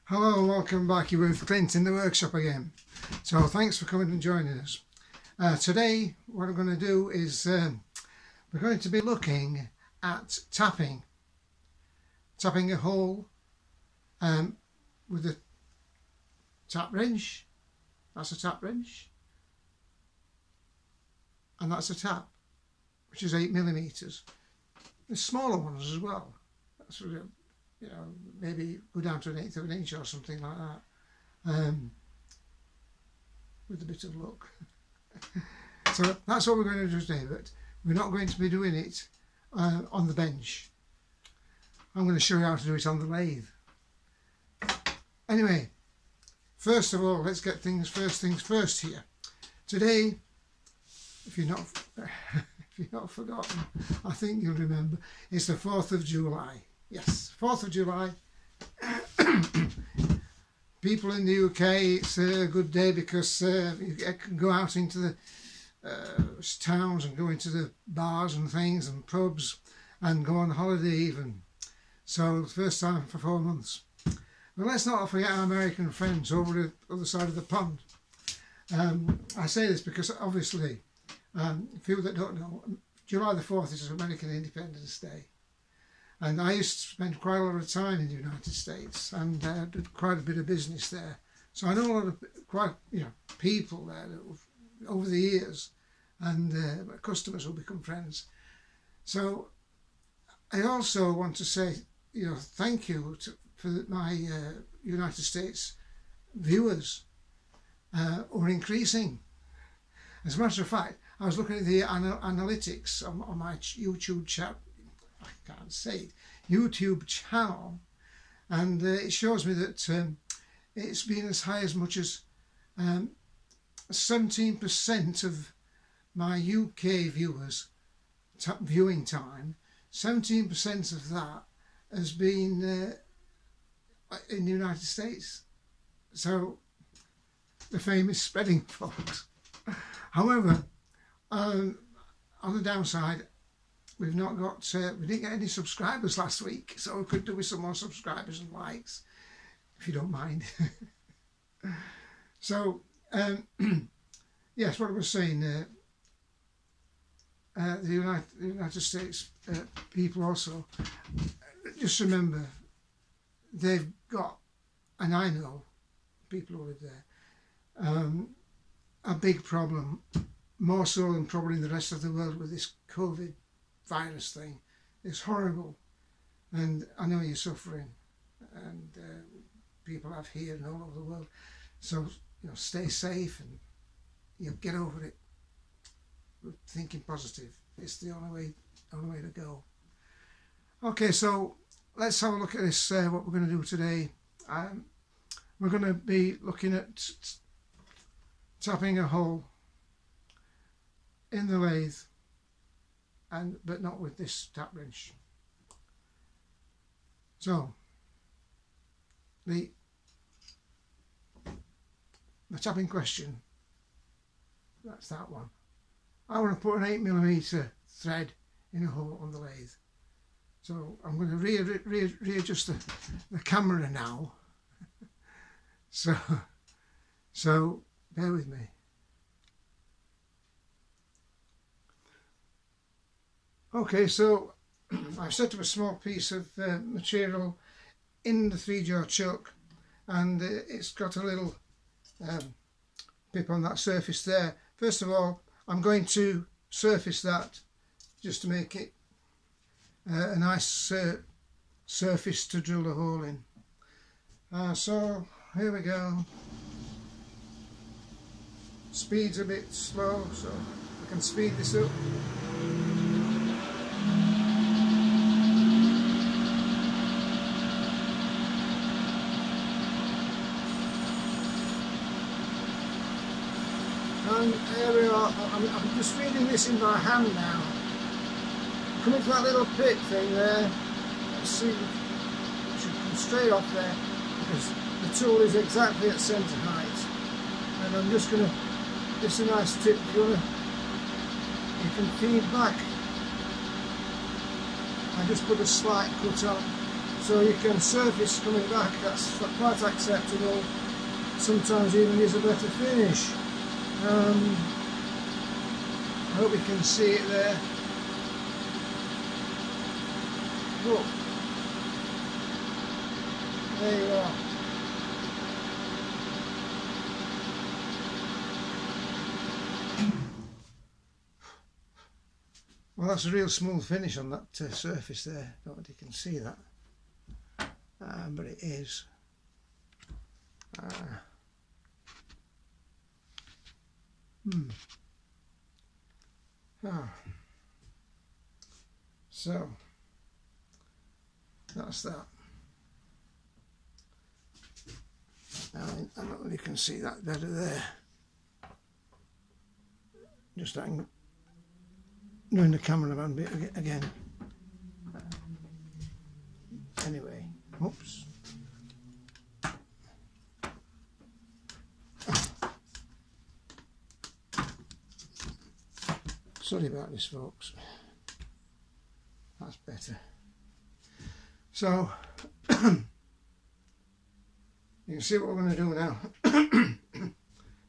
Hello and welcome back. You're with Clint in the workshop again. So thanks for coming and joining us. Today what I'm going to do is we're going to be looking at tapping a hole with a tap wrench. That's a tap wrench, and that's a tap, which is 8mm. There's smaller ones as well. That's what maybe go down to 1/8 of an inch or something like that, with a bit of luck. So that's what we're going to do today, but we're not going to be doing it on the bench. I'm going to show you how to do it on the lathe. Anyway, first of all, let's get things first here. Today, if you're not forgotten, I think you'll remember, it's the 4th of July. Yes, 4th of July. People in the UK, it's a good day because you can go out into the towns and go into the bars and things and pubs and go on holiday even. So the first time for 4 months. But let's not forget our American friends over the other side of the pond. I say this because obviously, people that don't know, July the 4th is American Independence Day. And I used to spend quite a lot of time in the United States and did quite a bit of business there. So I know a lot of people there that over the years, and customers will become friends. So I also want to say, thank you for my United States viewers who are increasing. As a matter of fact, I was looking at the analytics on my YouTube chat. I can't say it, YouTube channel, and it shows me that it's been as high as much as 17% of my UK viewers viewing time. 17% of that has been in the United States. So the fame is spreading, folks. However, on the downside, we didn't get any subscribers last week, so we could do with some more subscribers and likes, if you don't mind. So, yes, what I was saying, the United States people also, just remember, they've got, and I know people who live there, a big problem, more so than probably in the rest of the world with this COVID virus thing. It's horrible, and I know you're suffering, and people have here and all over the world. So stay safe and get over it. Thinking positive. It's the only way to go. Okay, so let's have a look at this. What we're going to do today. We're going to be looking at tapping a hole in the lathe. But not with this tap wrench. So the tapping question, that's that one. I want to put an 8mm thread in a hole on the lathe. So I'm going to readjust the camera now. so bear with me. Okay, so I've set up a small piece of material in the 3-jaw chuck, and it's got a little pip on that surface there. First of all, I'm going to surface that just to make it a nice surface to drill a hole in. So here we go. Speed's a bit slow, so I can speed this up. And here we are. I'm just feeding this in by hand now. Coming to that little pit thing there. Let's see, it should come straight off there because the tool is exactly at centre height. And I'm just going to, this is a nice tip, you can feed back. I just put a slight cut on so you can surface coming back. That's quite acceptable. Sometimes even gives a better finish. I hope you can see it there. Look, there you are. Well, that's a real smooth finish on that surface there. Don't know if you can see that, but it is. So that's that. I don't know if you can see that better there. Just doing the cameraman bit again. Anyway, oops. Sorry about this, folks. That's better. So you can see what we're going to do now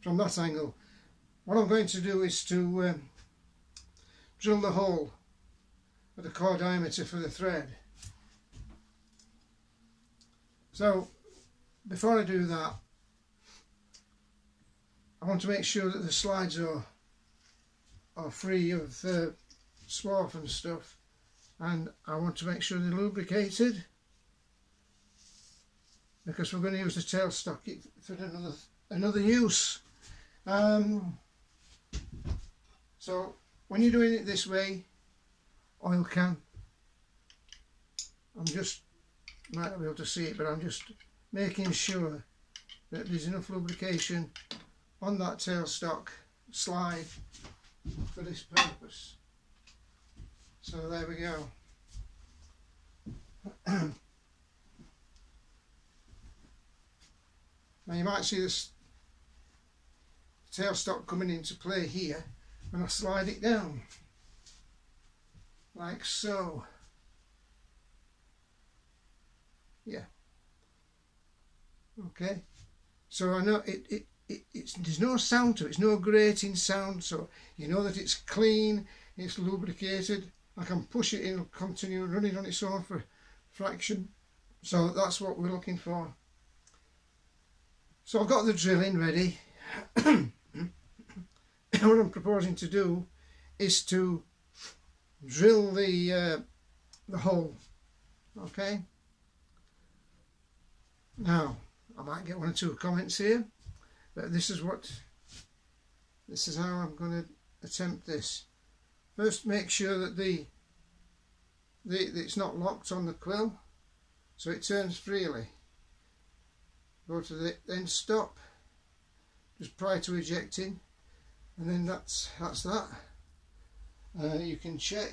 from that angle. What I'm going to do is to drill the hole at the core diameter for the thread. So before I do that, I want to make sure that the slides are free of swarf and stuff, and I want to make sure they're lubricated, because we're going to use the tailstock for another use. So when you're doing it this way, oil can, I'm just, might not be able to see it, but I'm just making sure that there's enough lubrication on that tailstock slide for this purpose. So there we go. Now you might see this tailstock coming into play here when I slide it down, like so. Yeah. Okay. So I know there's no sound to it. It's no grating sound. So you know that it's clean. It's lubricated. I can push it in and continue running on its own for a fraction. So that's what we're looking for. So I've got the drilling ready. What I'm proposing to do is to drill the hole. Okay. Now I might get 1 or 2 comments here, but this is how I'm going to attempt this. First, make sure that it's not locked on the quill, so it turns freely. Go to then stop, just prior to ejecting, and then that's that. You can check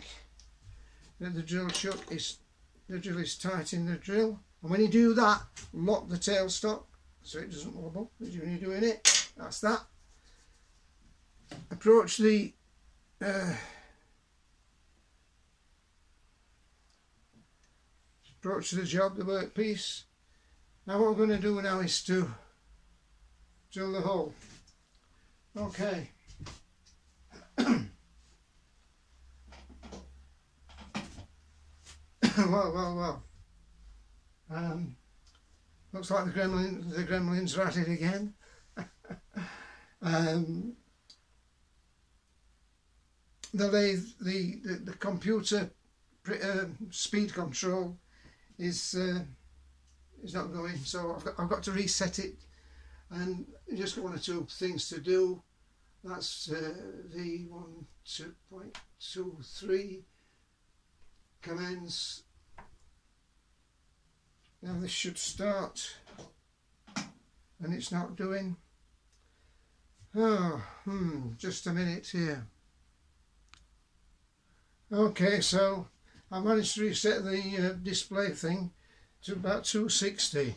that the drill is tight in the drill, and when you do that, lock the tailstock so it doesn't wobble when you're doing it. That's that. Approach the job, the workpiece. Now what we're going to do now is to drill the hole. Okay. Well. Looks like the gremlins are at it again. The lathe, the computer speed control is not going, so I've got to reset it, and just got 1 or 2 things to do. That's the 1.2.3 commence. Now this should start, and it's not doing. Just a minute here. Okay, so I managed to reset the display thing to about 260,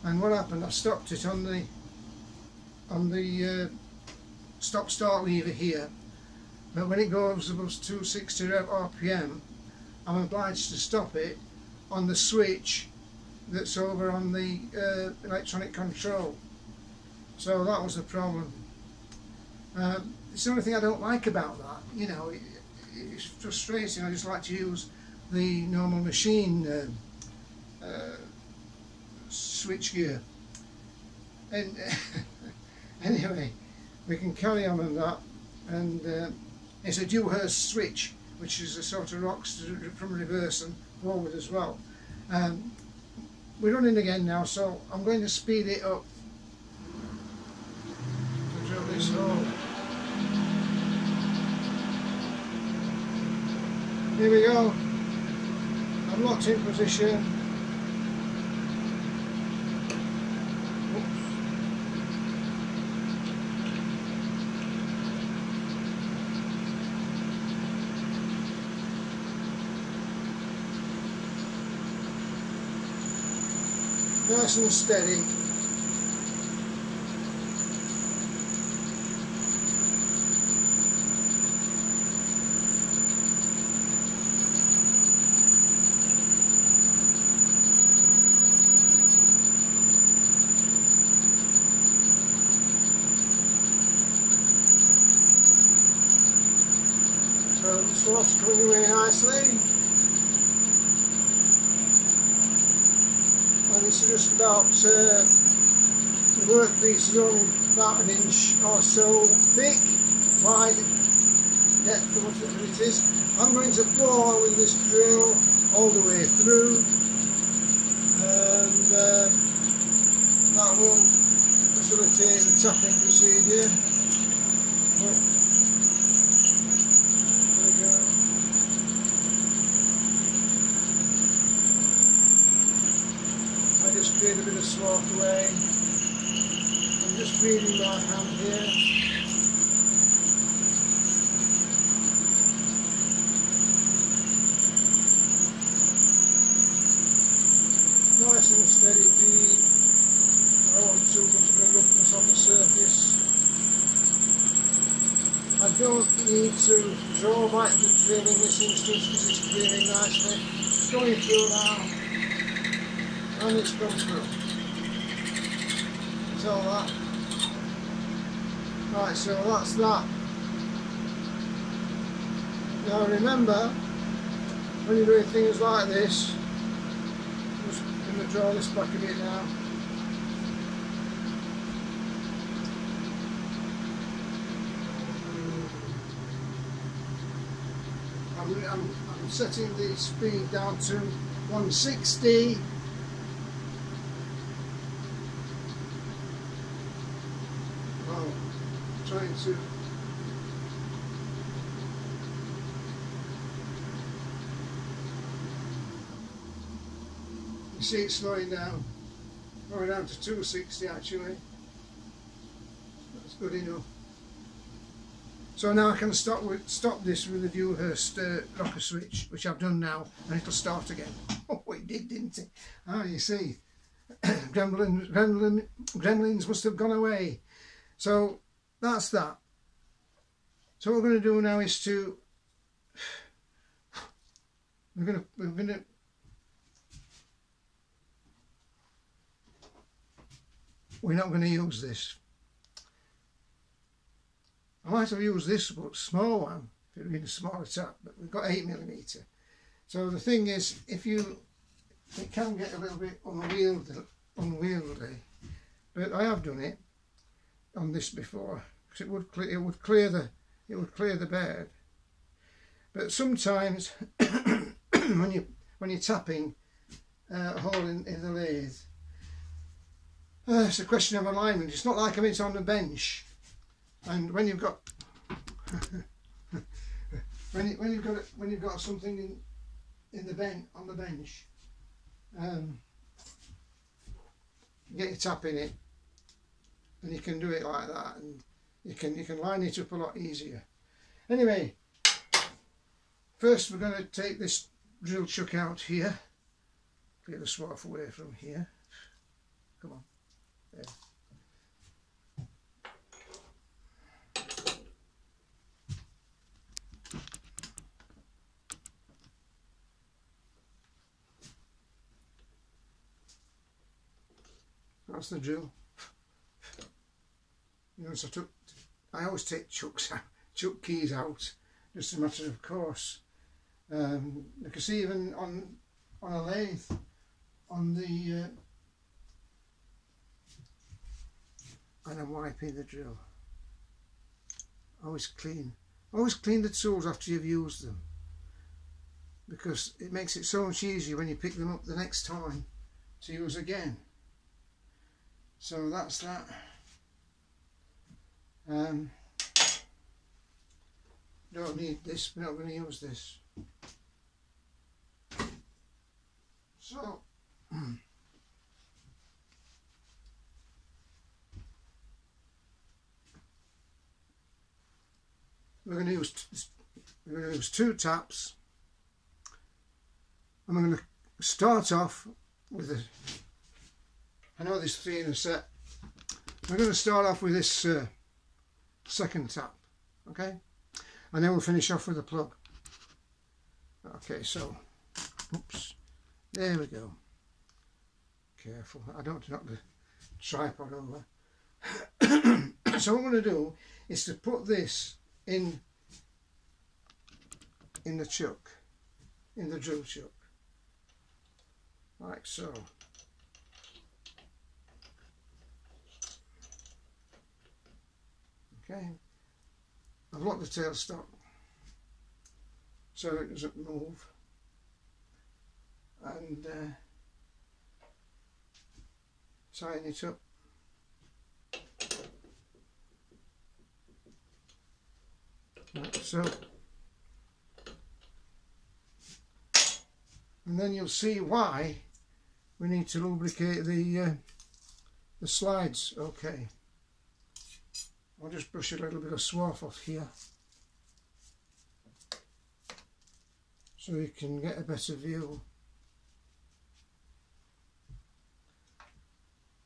and what happened, I stopped it on the stop start lever here, but when it goes above 260 RPM, I'm obliged to stop it on the switch that's over on the electronic control. So that was the problem. It's the only thing I don't like about that. You know, it's frustrating. I just like to use the normal machine switch gear. And anyway, we can carry on that. And it's a Dewhurst switch, which is a sort of rocks from reverse and forward as well. We're running again now, so I'm going to speed it up to drill this hole. Here we go. I'm locked in position. Nice and steady. So the slot's coming away nicely. And it's just about, the workpiece is only about 1 inch or so thick, wide, depth or whatever it is. I'm going to bore with this drill all the way through, and that will facilitate the tapping procedure. There we go. I just create a bit of swath away. I'm just feeding my hand here. Nice and steady feed. I don't want too much of a roughness on the surface. I don't need to draw back the drill in this instance because it's clearing nicely. It's going through now. And it's come through. That's all that. Right, so that's that. Now remember, when you're doing things like this, I'm just going to draw this back a bit now. I'm setting the speed down to 160. Trying to you see it's slowing down. Going down to 260 actually. That's good enough. So now I can stop this with the Dewhurst rocker switch, which I've done now, and it'll start again. Oh, it did, didn't it? Ah, you see, gremlins must have gone away. So that's that. So what we're going to do now is to we're not going to use this. I might have used this small one if it had been a smaller tap, but we've got 8mm. So the thing is, it can get a little bit unwieldy, but I have done it on this before because it would clear the bed. But sometimes when you're tapping a hole in the lathe, it's a question of alignment. It's not like I'm on the bench, and when you've got when you've got something in the on the bench, you get your tap in it, and you can do it like that, and you can line it up a lot easier. Anyway, first we're going to take this drill chuck out here, clear the swath away from here. Come on, there. That's the drill. You know, so I always take chuck keys out, just a matter of course. Because even on a lathe, on the and I'm wiping the drill. Always clean the tools after you've used them, because it makes it so much easier when you pick them up the next time to use again. So that's that. Don't need this, we're not going to use this. So we're going to use 2 taps, and we're going to start off with a, I know there's 3 in a set. We're going to start off with this second tap, okay, and then we'll finish off with a plug. Okay, so oops, there we go. Careful, I don't knock the tripod over. So what I'm going to do is to put this in the chuck, in the drill chuck, like so. Okay, I've locked the tailstock so it doesn't move, and tighten it up. Like so, and then you'll see why we need to lubricate the slides. Okay, I'll just brush a little bit of swarf off here so you can get a better view.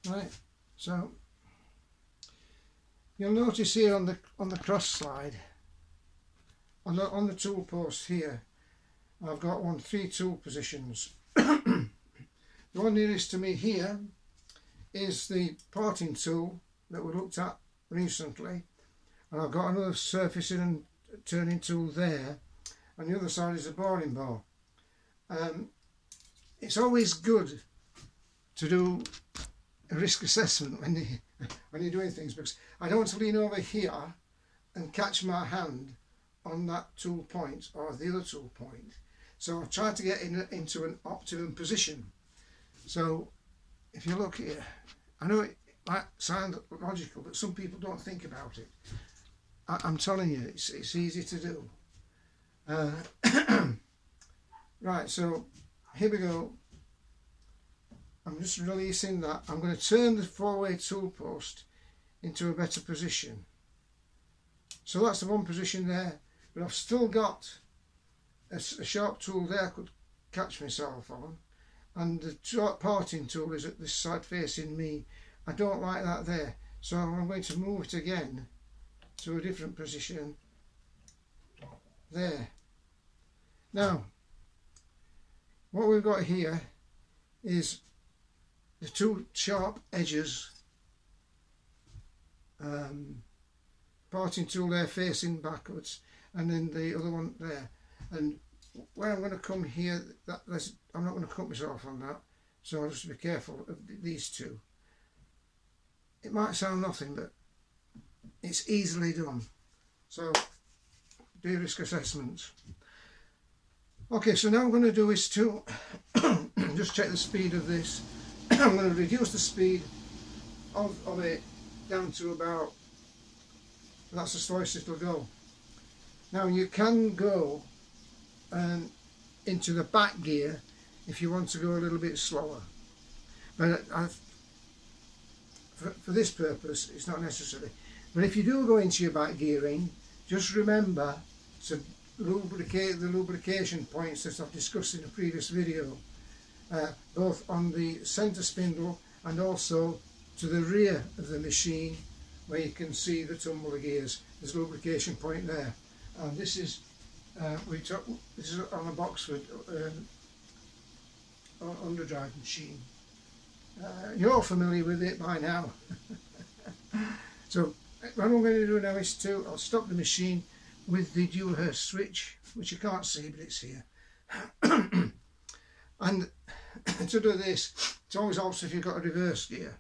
Right, so you'll notice here on the cross slide, on the tool post here, I've got 3 tool positions. The one nearest to me here is the parting tool that we looked at recently, and I've got another surfacing and turning tool there, and the other side is a boring bar. It's always good to do a risk assessment when you're doing things, because I don't want to lean over here and catch my hand on that tool point or the other tool point. So I've tried to get into an optimum position. So if you look here, I know it might sound logical, but some people don't think about it. I'm telling you, it's easy to do. Right, so here we go. I'm just releasing that. I'm going to turn the 4-way tool post into a better position. So that's the one position there, but I've still got a sharp tool there I could catch myself on, and the short parting tool is at this side facing me. I don't like that there, so I'm going to move it again to a different position there. Now what we've got here is the 2 sharp edges, parting tool there facing backwards, and then the other one there. And where I'm going to come here, I'm not going to cut myself on that, so I'll just be careful of these 2. It might sound nothing, but it's easily done. So do risk assessments. Okay, so now what I'm going to do is to just check the speed of this. I'm going to reduce the speed of it down to about, that's the slowest it'll go. Now you can go into the back gear if you want to go a little bit slower, but for this purpose it's not necessary. But if you do go into your back gearing, just remember to lubricate the lubrication points that I've discussed in a previous video, both on the centre spindle and also to the rear of the machine, where you can see the tumbler gears. There's a lubrication point there, and this is this is on a Boxford underdrive machine. You're familiar with it by now. So what I'm going to do now is I'll stop the machine with the Dewhurst switch, which you can't see, but it's here. And to do this, it always helps if you've got a reverse gear.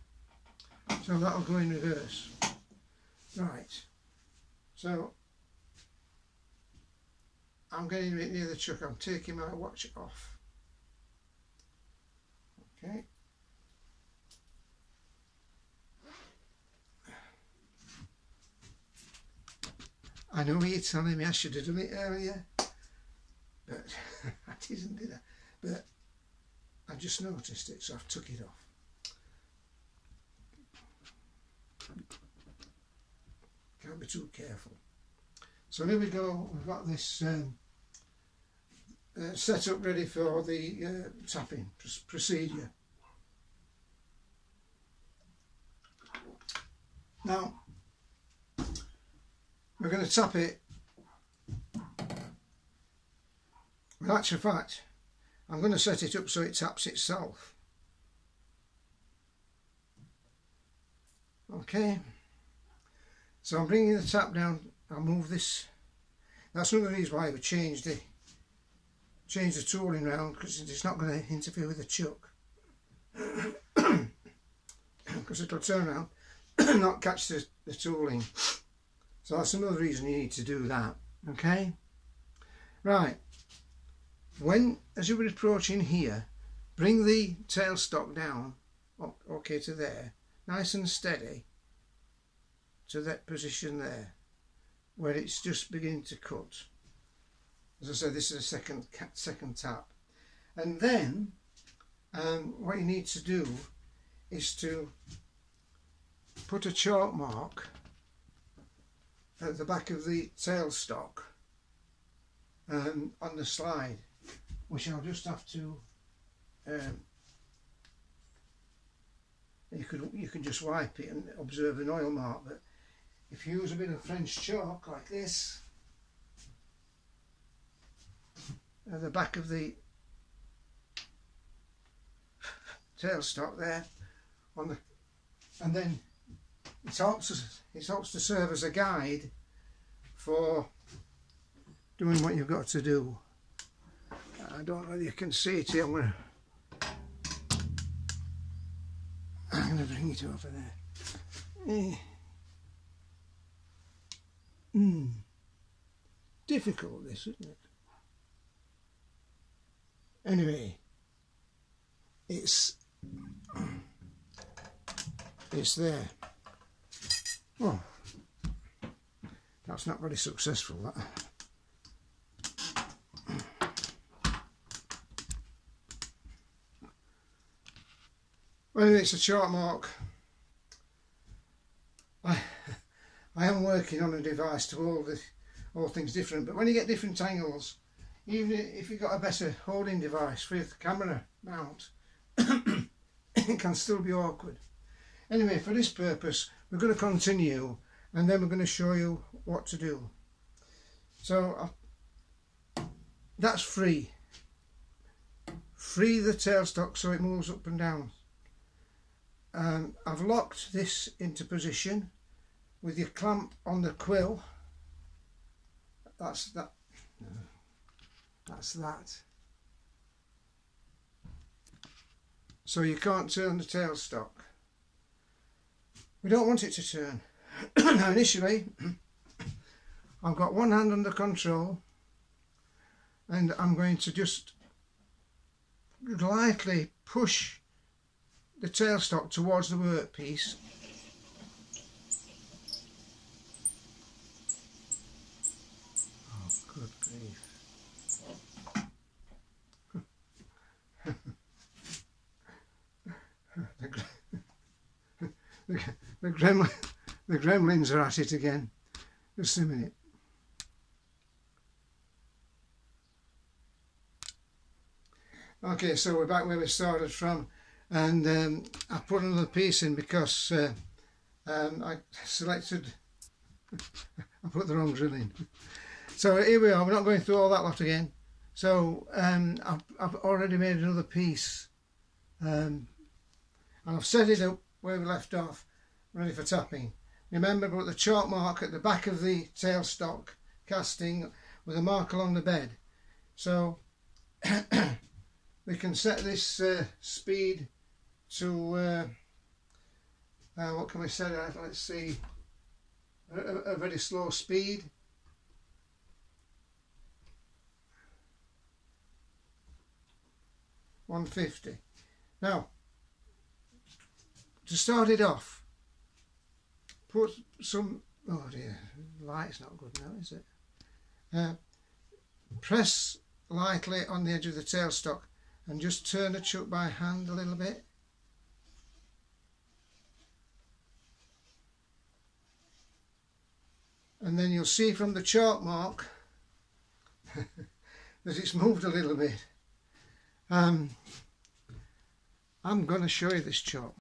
So that'll go in reverse. Right. So I'm getting a bit near the chuck. I'm taking my watch off. Okay. I know you're telling me I should have done it earlier, but I didn't, did I? But I just noticed it, so I've took it off. Can't be too careful. So here we go. We've got this set up ready for the tapping procedure. Now we're going to tap it. In actual fact, I'm going to set it up so it taps itself. Okay, so I'm bringing the tap down. I'll move this. That's one of the reasons why we changed the tooling round, because it's not going to interfere with the chuck, because it'll turn around and not catch the tooling. So that's another reason you need to do that. Okay, right. As you were approaching here, bring the tailstock down, okay, to there, nice and steady, to that position there, where it's just beginning to cut. As I said, this is a second tap. And then what you need to do is to put a chalk mark at the back of the tailstock on the slide, which I'll just have to, you can just wipe it and observe an oil mark, but if you use a bit of French chalk like this at the back of the tailstock there, and then it helps to serve as a guide for doing what you've got to do. I don't know whether you can see it here. I'm going to bring it over there. Difficult, this, isn't it? Anyway, it's there. Oh, that's not very successful, that. Well, anyway, it's a chart mark. I am working on a device to all things different, but when you get different angles, even if you've got a better holding device for the camera mount, it can still be awkward. Anyway, for this purpose, we're going to continue, and then we're going to show you what to do. So that's free. Free the tailstock so it moves up and down. I've locked this into position with your clamp on the quill. That's that. That's that. So you can't turn the tailstock. We don't want it to turn. Now initially, I've got one hand under control, and I'm going to just lightly push the tailstock towards the workpiece. Oh, good grief. The gremlins are at it again. Just a minute. Okay, so we're back where we started from, and I put another piece in because I selected, I put the wrong drill in. So here we are. We're not going through all that lot again. So I've already made another piece, and and I've set it up where we left off, ready for tapping. Remember, put the chalk mark at the back of the tailstock casting with a mark along the bed. So we can set this speed to what can we set it at? Let's see, a very slow speed. $150. Now, to start it off, put some, oh dear, light's not good now, is it? Press lightly on the edge of the tailstock and just turn the chuck by hand a little bit. And then you'll see from the chalk mark that it's moved a little bit. I'm going to show you this chalk